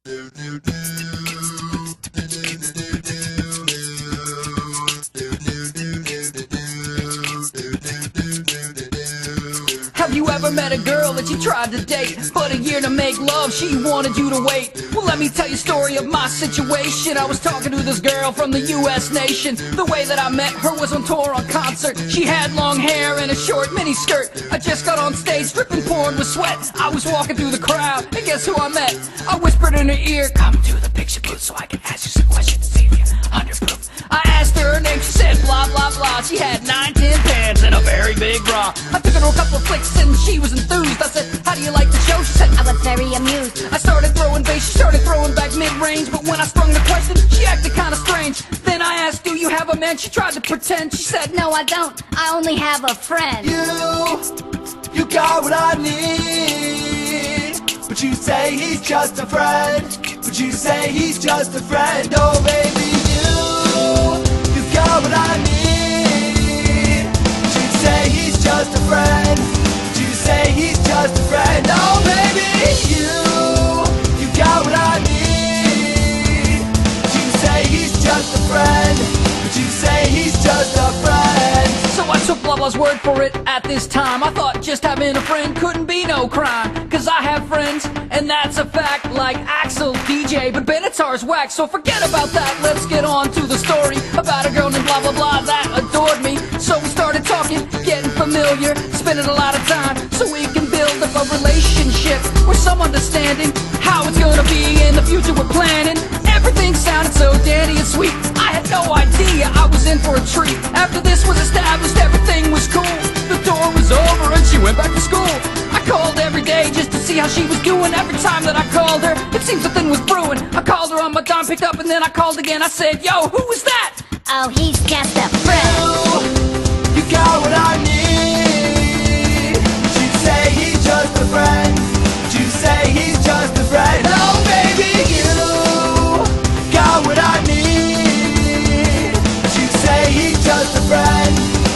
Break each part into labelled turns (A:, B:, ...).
A: Have you ever met a girl that you tried to date, but a year to make love, she wanted you to wait? Well, let me tell you a story of my situation. I was talking to this girl from the US nation. The way that I met her was on tour, on concert. She had long hair and a short mini skirt. I just got on stage, dripping, pouring with sweat. I was walking through the crowd, and guess who I met? I whispered in her ear, "Come to the picture booth so I can ask you some questions, see if you're under proof." I asked her name, she said blah blah blah. She had 9, 10 pants and a very big bra. I took her to a couple of flicks and she was enthused. I said, "How do you like the show?" She said, "I was very amused." I started throwing bass, she started throwing back mid-range. But when I sprung the question, she acted kinda strange. Then I asked, "Do you have a man?" She tried to pretend. She said, "No, I don't. I only have a friend."
B: You got what I need, but you say he's just a friend. But you say he's just a friend. Oh baby, you got what I need, but you say he's just a friend. But you say he's just a friend. Oh baby, you got what I need, but you say he's just a friend. But you say he's just a friend.
A: So I took blah blah's word for it at this time. I thought just having a friend couldn't be no crime, cause I have friends, and that's a fact, like Axel, DJ, but Benatar's whack. So forget about that, let's get on to the story about a girl named blah blah blah that adored me. So we started talking, getting familiar, spending a lot of time, so we can build up a relationship with some understanding how it's gonna be in the future. We're planning. Everything sounded so dandy and sweet. I had no idea I was in for a treat. After this was established, everything was cool. The door was over and she went back to school. I called every day just to see how she was doing. Every time that I called her, it seemed something was brewing. I called her on my dime, picked up, and then I called again. I said, "Yo, who was that?"
C: "Oh, he's just a friend."
B: You got what I need, but you say he's just a friend. But you say he's just a friend. Oh baby, you got what I need, but you say he's just a friend.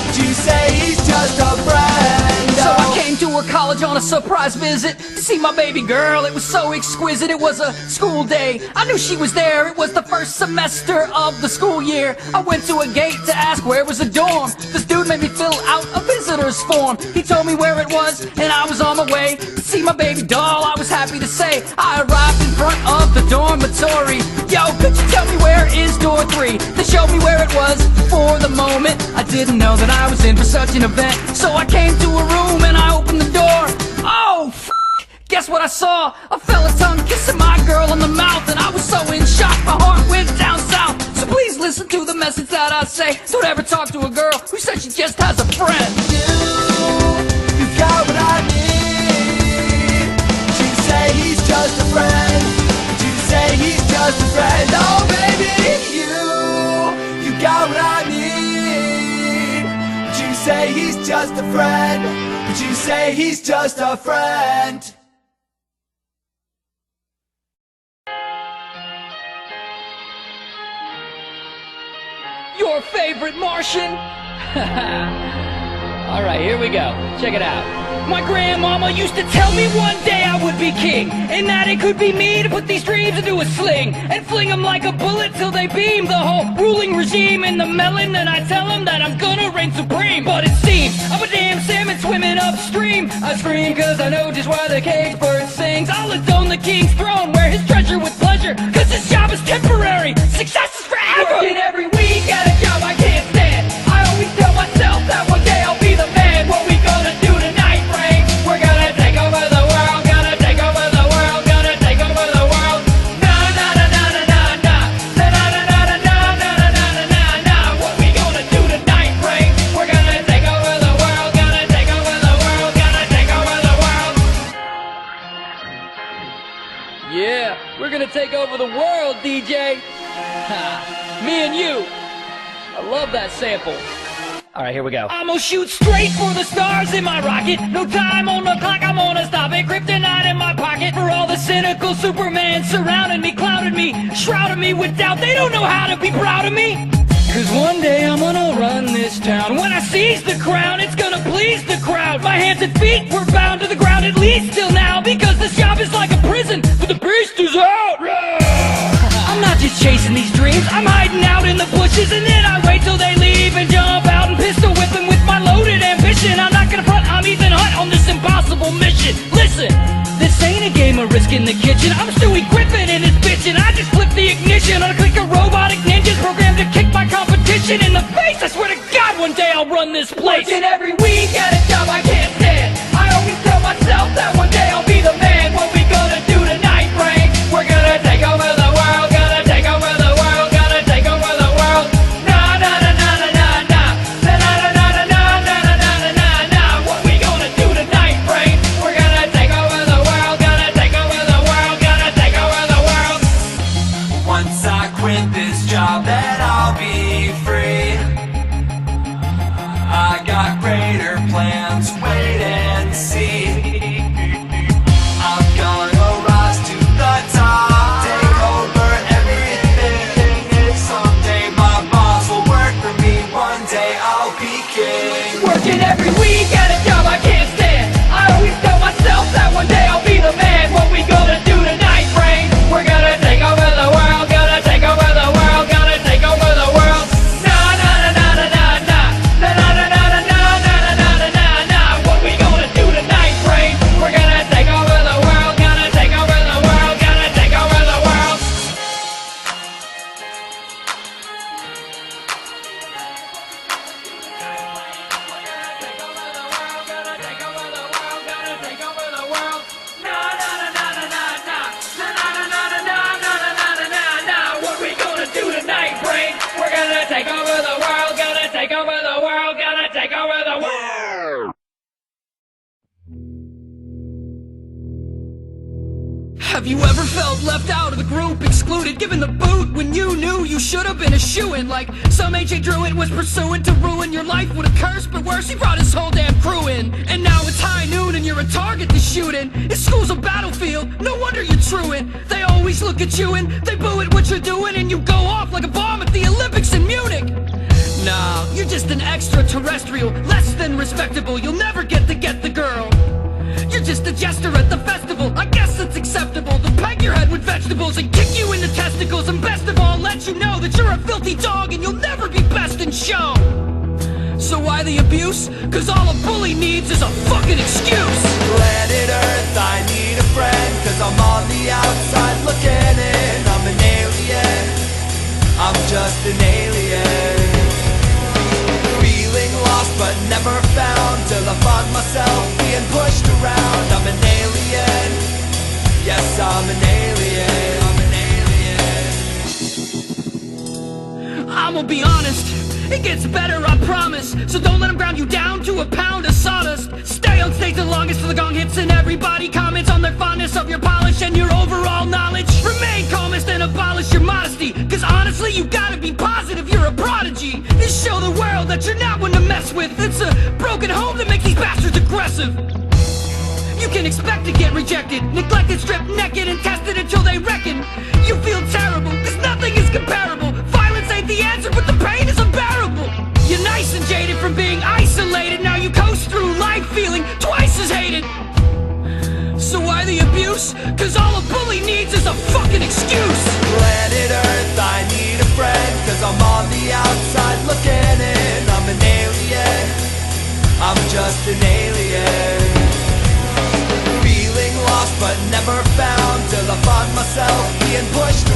B: But you say he's just a friend.
A: So I came to her college on a surprise visit to see my baby girl. It was so exquisite. It was a school day. I knew she was there. It was the first semester of the school year. I went to a gate to ask where was the dorm. This dude made me fill out a visitor's form. He told me where it was, and I was on my way to see my baby doll. I was happy to say I arrived in front of the dormitory. "Yo, could you tell me where is door 3? They showed me where it was. For the moment, I didn't know that I was in for such an event. So I came to a room and I opened the door. Oh, guess what I saw? A fella tongue kissing my girl on the mouth, and I was so in shock, my heart went down south. So please listen to the message that I say. Don't ever talk to a girl who says she just has a friend.
B: You got what I need, but you say he's just a friend. But you say he's just a friend. Oh baby, you got what I need, but you say he's just a friend. But you say he's just a friend.
A: Your favorite Martian? Alright, here we go. Check it out. My grandmama used to tell me one day I would be king, and that it could be me to put these dreams into a sling and fling them like a bullet till they beam. The whole ruling regime in the melon, and I tell them that I'm gonna reign supreme. But it seems I'm a damn salmon swimming upstream. I scream cause I know just why the cage bird sings. I'll atone the king's throne, wear his treasure with pleasure, cause this job is temporary, success is forever. Working every week at a job I can't stand. I always tell myself that one day I'll be the man. What we gonna do tonight, Frank? We're gonna take over the world, gonna take over the world, gonna take over the world. Na na na na na na na na na na na na na na na na na. What we gonna do tonight, Frank? We're gonna take over the world, gonna take over the world, gonna take over the world. Yeah, we're gonna take over the world, DJ. Ha, me and you. I love that sample. Alright, here we go. I'm gonna shoot straight for the stars in my rocket. No time on the clock, I'm gonna stop it. Kryptonite in my pocket. For all the cynical Superman surrounding me, clouding me, shrouding me with doubt. They don't know how to be proud of me. Cause one day I'm gonna run this town. When I seize the crown, it's gonna please the crowd. My hands and feet were bound to the ground, at least till now. Because this job is like a prison, but the beast is out. original mission. Listen, this ain't a game of risk in the kitchen. I'm Stewie Griffin in this bitch, and I just flipped the ignition on a click of robotic ninjas programmed to kick my competition in the face. I swear to God, one day I'll run this place. Working every week at a job I can't stand. I always tell myself that one day I'll be the man. What we gonna do tonight, Frank? We're gonna take over the world. Gonna take over the world. Gonna take over the world. Nah, nah, nah, nah, nah, nah, nah. Nah, nah, nah, nah, nah, nah, nah, nah, nah, nah. What we gonna do tonight, Frank? We're gonna take over the world. Gonna take over the world. Gonna take over the world.
B: Once I quit this job, then I'll be free. I got greater plans, wait and see. I'm gonna rise to the top, take over everything. Someday my boss will work for me, one day I'll be king.
A: Working every week at a job I can't stand. I always tell myself that one day I'll be the man. What we gonna do tonight, Frank? We're gonna take over the world. Gonna take over the world. Gonna take over the world. Nah, nah, nah, nah, nah, nah, nah. Nah, nah, nah, nah, nah, nah, nah, nah, nah, nah, nah. What we gonna do tonight, Frank? We're gonna take over the world. Gonna take over the world. Gonna take over the world. What we gonna do tonight, Frank? We're gonna take over the world. Gonna take over the world. Gonna take over the world. Have you ever felt left out of the group, excluded, given the boot when you knew you should have been a shoo-in? Like some ancient druid was pursuing to ruin your life with a curse, but worse, he brought his whole damn crew in. And now it's high noon and you're a target to shoot in. If school's a battlefield, no wonder you're truant. They always look at you and they boo at what you're doing, and you go off like a bomb at the Olympics in Munich. Nah, you're just an extraterrestrial, less than respectable. You'll never get the girl. You're just a jester at the festival. I guess it's acceptable to peg your head with vegetables and kick you in the testicles, and best of all, let you know that you're a filthy dog and you'll never be best in show. So why the abuse? Cause all a bully needs is a fucking excuse.
B: Planet Earth, I need a friend, cause I'm on the outside looking in. I'm an alien, I'm just an alien. Feeling lost but never found, till I find myself being pushed around. I'm an alien, yes I'm an alien. I'm an alien.
A: I'ma be honest, it gets better, I promise. So don't let them ground you down to a pound of sawdust. Stay on stage the longest till the gong hits and everybody comments on their fondness of your polish and your overall knowledge. Remain calmest and abolish your modesty, cause honestly you gotta be positive you're a prodigy. Just show the world that you're not one to mess with. It's a broken home that makes these bastards aggressive. You can expect to get rejected, neglected, stripped naked, and tested until they reckon you feel terrible, cause nothing is comparable. Violence ain't the answer, but the pain is unbearable. You're nice and jaded from being isolated, now you coast through life feeling twice as hated. So why the abuse? Cause all a bully needs is a fucking excuse.
B: Planet Earth, I need a friend, cause I'm on the outside looking in. I'm an alien, I'm just an alien. Feeling lost but never found, till I find myself being pushed